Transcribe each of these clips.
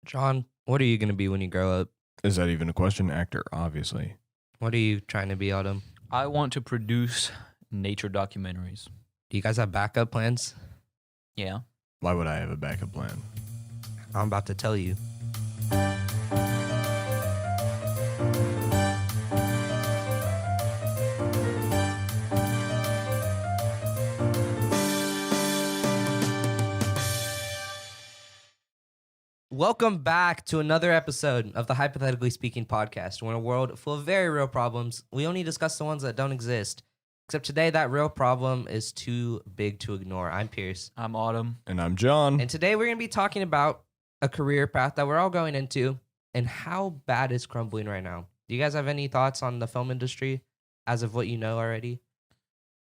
John, what are you going to be when you grow up? Is that even a question? Actor, obviously. What are you trying to be, Autumn? I want to produce nature documentaries. Do you guys have backup plans? Yeah. Why would I have a backup plan? I'm about to tell you. Welcome back to another episode of the Hypothetically Speaking podcast. We're in a world full of very real problems. We only discuss the ones that don't exist. Except today, that real problem is too big to ignore. I'm Pierce. I'm Autumn. And I'm John. And today we're going to be talking about a career path that we're all going into and how bad it's crumbling right now. Do you guys have any thoughts on the film industry as of what you know already?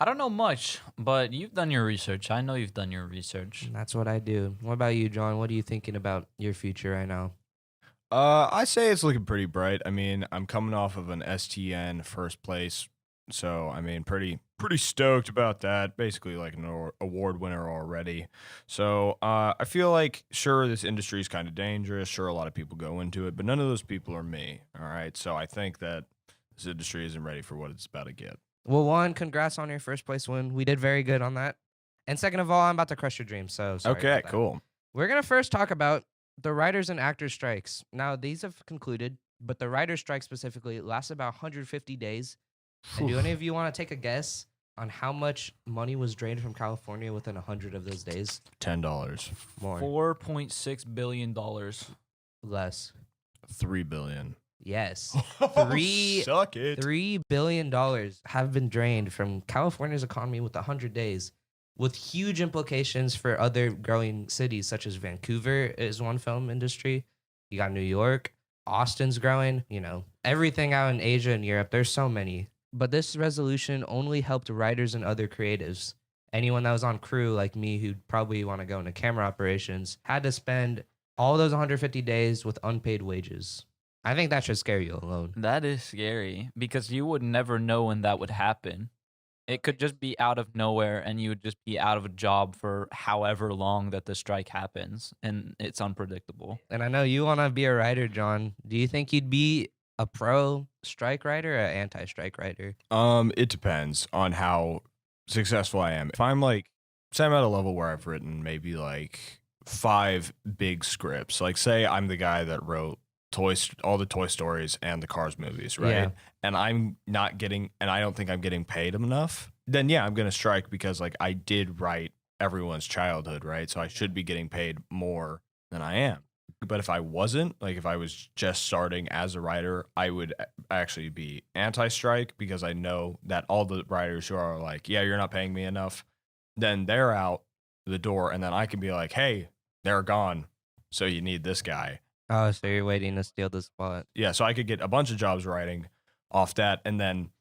I don't know much, but you've done your research. I know you've done your research. And that's what I do. What about you, John? What are you thinking about your future right now? I say it's looking pretty bright. I mean, I'm coming off of an STN first place, so I mean, pretty stoked about that. Basically, like an award winner already. So I feel like sure this industry is kind of dangerous. Sure, a lot of people go into it, but none of those people are me. All right, so I think that this industry isn't ready for what it's about to get. Well, one, congrats on your first place win. We did very good on that. And second of all, I'm about to crush your dreams. So sorry Okay, about that. cool. We're going to first talk about the writers and actors strikes. Now, these have concluded, but the writers strike specifically lasts about 150 days. And do any of you want to take a guess on how much money was drained from California within 100 of those days? $10, More. $4.6 billion. Less. $3 billion. Yes. Suck it. $3 billion have been drained from California's economy with 100 days, with huge implications for other growing cities, such as Vancouver is one film industry. You got New York, Austin's growing, everything out in Asia and Europe. There's so many. But this resolution only helped writers and other creatives. Anyone that was on crew like me who'd probably want to go into camera operations had to spend all those 150 days with unpaid wages. I think that should scare you alone. That is scary because you would never know when that would happen. It could just be out of nowhere and you would just be out of a job for however long that the strike happens, and it's unpredictable. And I know you want to be a writer, John. Do you think you'd be a pro strike writer or an anti-strike writer? It depends on how successful I am. If I'm say I'm at a level where I've written maybe 5 big scripts, say I'm the guy that wrote all the Toy Stories and the Cars movies, right? Yeah. And I'm not getting, and I don't think I'm getting paid enough, then yeah, I'm going to strike because I did write everyone's childhood, right? So I should be getting paid more than I am. But if I wasn't, if I was just starting as a writer, I would actually be anti-strike because I know that all the writers who are yeah, you're not paying me enough, then they're out the door, and then I can be like, hey, they're gone, so you need this guy. Oh, so you're waiting to steal the spot. Yeah, so I could get a bunch of jobs writing off that, and then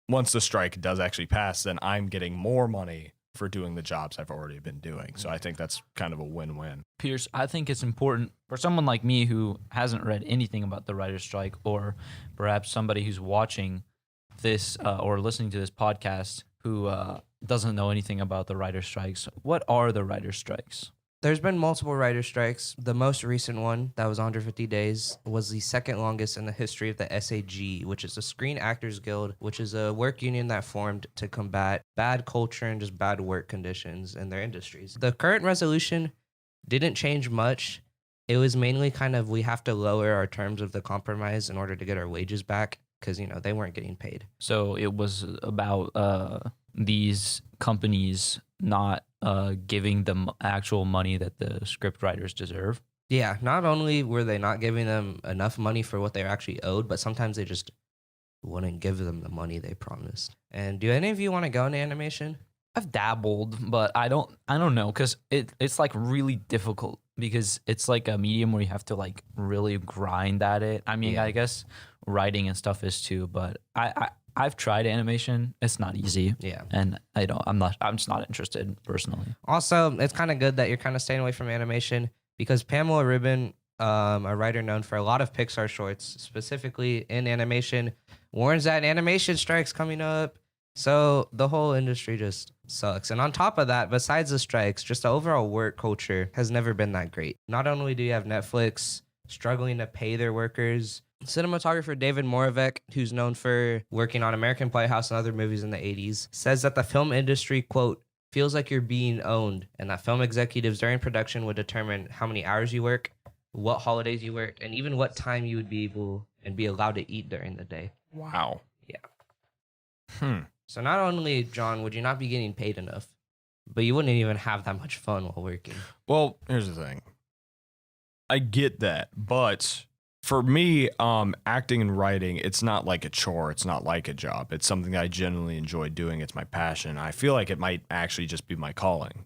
once the strike does actually pass, then I'm getting more money for doing the jobs I've already been doing. So I think that's kind of a win-win. Pierce, I think it's important for someone like me who hasn't read anything about the writer's strike, or perhaps somebody who's watching this or listening to this podcast who doesn't know anything about the writer's strikes. What are the writer's strikes? There's been multiple writer strikes. The most recent one, that was 150 days, was the second longest in the history of the SAG, which is the Screen Actors Guild, which is a work union that formed to combat bad culture and just bad work conditions in their industries. The current resolution didn't change much. It was mainly we have to lower our terms of the compromise in order to get our wages back because, they weren't getting paid. So it was about these companies not giving them actual money that the script writers deserve. Yeah, not only were they not giving them enough money for what they were actually owed, but sometimes they just wouldn't give them the money they promised. And do any of you want to go into animation? I've dabbled, but I don't know because it's really difficult because it's a medium where you have to really grind at it. I mean, Yeah. I guess writing and stuff is too, but I've tried animation. It's not easy. Yeah. And I'm just not interested personally. Also, it's kind of good that you're kind of staying away from animation because Pamela Rubin, a writer known for a lot of Pixar shorts, specifically in animation, warns that animation strikes coming up. So the whole industry just sucks. And on top of that, besides the strikes, just the overall work culture has never been that great. Not only do you have Netflix struggling to pay their workers. Cinematographer David Moravec, who's known for working on American Playhouse and other movies in the 80s, says that the film industry, quote, feels like you're being owned, and that film executives during production would determine how many hours you work, what holidays you work, and even what time you would be able and be allowed to eat during the day. Wow. Yeah. So not only, John, would you not be getting paid enough, but you wouldn't even have that much fun while working. Well, here's the thing. I get that, but for me, acting and writing, it's not like a chore. It's not like a job. It's something that I genuinely enjoy doing. It's my passion. I feel like it might actually just be my calling.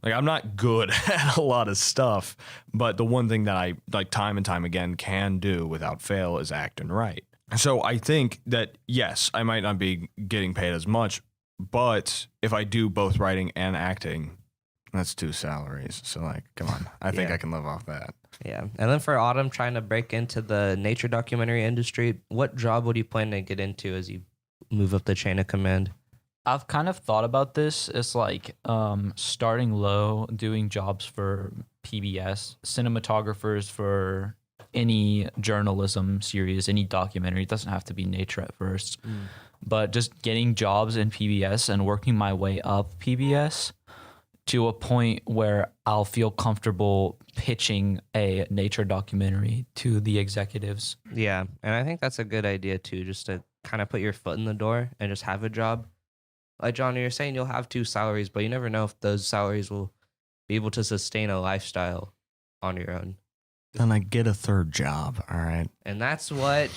Like, I'm not good at a lot of stuff, but the one thing that I, like, time and time again can do without fail is act and write. So I think that, yes, I might not be getting paid as much, but if I do both writing and acting, that's 2 salaries. So, like, come on. I think I can live off that. Yeah. And then for Autumn, trying to break into the nature documentary industry, what job would you plan to get into as you move up the chain of command? I've kind of thought about this. It's like starting low, doing jobs for PBS, cinematographers for any journalism series, any documentary. It doesn't have to be nature at first, but just getting jobs in PBS and working my way up PBS to a point where I'll feel comfortable pitching a nature documentary to the executives. Yeah. And I think that's a good idea too, just to kind of put your foot in the door and just have a job. Like, John, you're saying you'll have 2 salaries, but you never know if those salaries will be able to sustain a lifestyle on your own. Then I get a 3rd job, all right? And that's what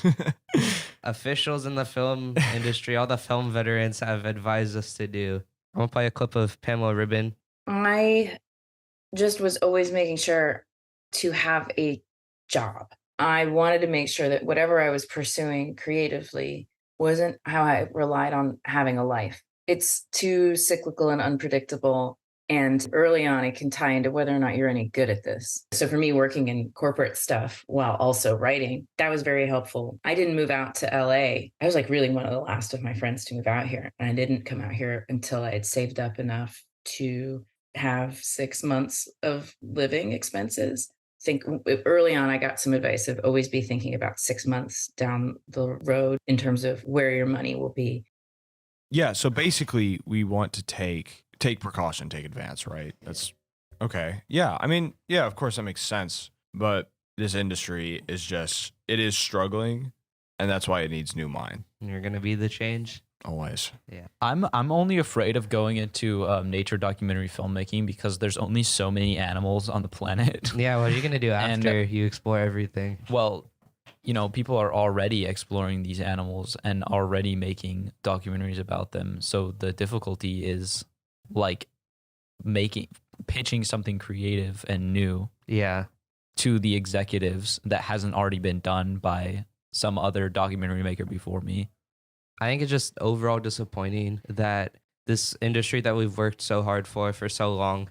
officials in the film industry, all the film veterans have advised us to do. I'm going to play a clip of Pamela Ribbon. I just was always making sure to have a job. I wanted to make sure that whatever I was pursuing creatively wasn't how I relied on having a life. It's too cyclical and unpredictable. And early on, it can tie into whether or not you're any good at this. So for me, working in corporate stuff while also writing, that was very helpful. I didn't move out to LA. I was like really one of the last of my friends to move out here. And I didn't come out here until I had saved up enough to have 6 months of living expenses. I think early on, I got some advice of always be thinking about 6 months down the road in terms of where your money will be. Yeah, so basically we want to take precaution, take advance, right? That's okay. Yeah, I mean, yeah, of course that makes sense. But this industry it is struggling, and that's why it needs new mind. And you're going to be the change. Always. Yeah. I'm only afraid of going into nature documentary filmmaking because there's only so many animals on the planet. Yeah, what are you going to do after you explore everything? Well, you know, people are already exploring these animals and already making documentaries about them. So the difficulty is like pitching something creative and new to the executives that hasn't already been done by some other documentary maker before me. I think it's just overall disappointing that this industry that we've worked so hard for so long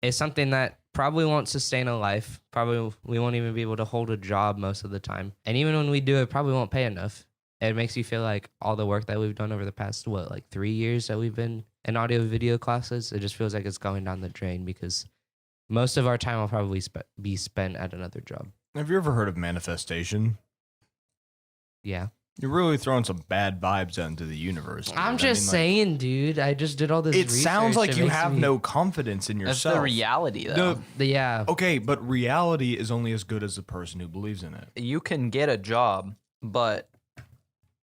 is something that probably won't sustain a life. Probably we won't even be able to hold a job most of the time. And even when we do, it probably won't pay enough. It makes you feel like all the work that we've done over the past, 3 years that we've been in audio video classes, it just feels like it's going down the drain because most of our time will probably be spent at another job. Have you ever heard of manifestation? Yeah. You're really throwing some bad vibes into the universe. Dude. I'm just saying, dude. I just did all this research. It sounds like you makes have me... no confidence in yourself. That's the reality, though. Yeah. Okay, but reality is only as good as the person who believes in it. You can get a job, but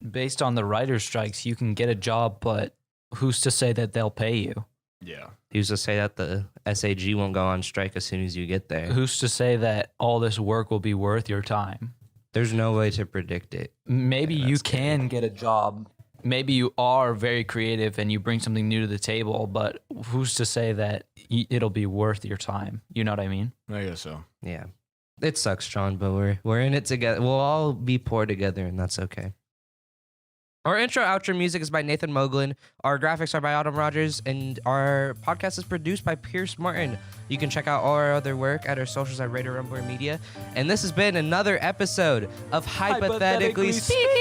based on the writer's strikes, you can get a job, but who's to say that they'll pay you? Yeah. Who's to say that the SAG won't go on strike as soon as you get there? Who's to say that all this work will be worth your time? There's no way to predict it. Maybe you can get a job. Maybe you are very creative and you bring something new to the table, but who's to say that it'll be worth your time? You know what I mean? I guess so. Yeah. It sucks, John, but we're in it together. We'll all be poor together, and that's okay. Our intro outro music is by Nathan Moglin. Our graphics are by Autumn Rogers, and our podcast is produced by Pierce Martin. You can check out all our other work at our socials at Raider Rumbler Media. And this has been another episode of Hypothetically Speaking.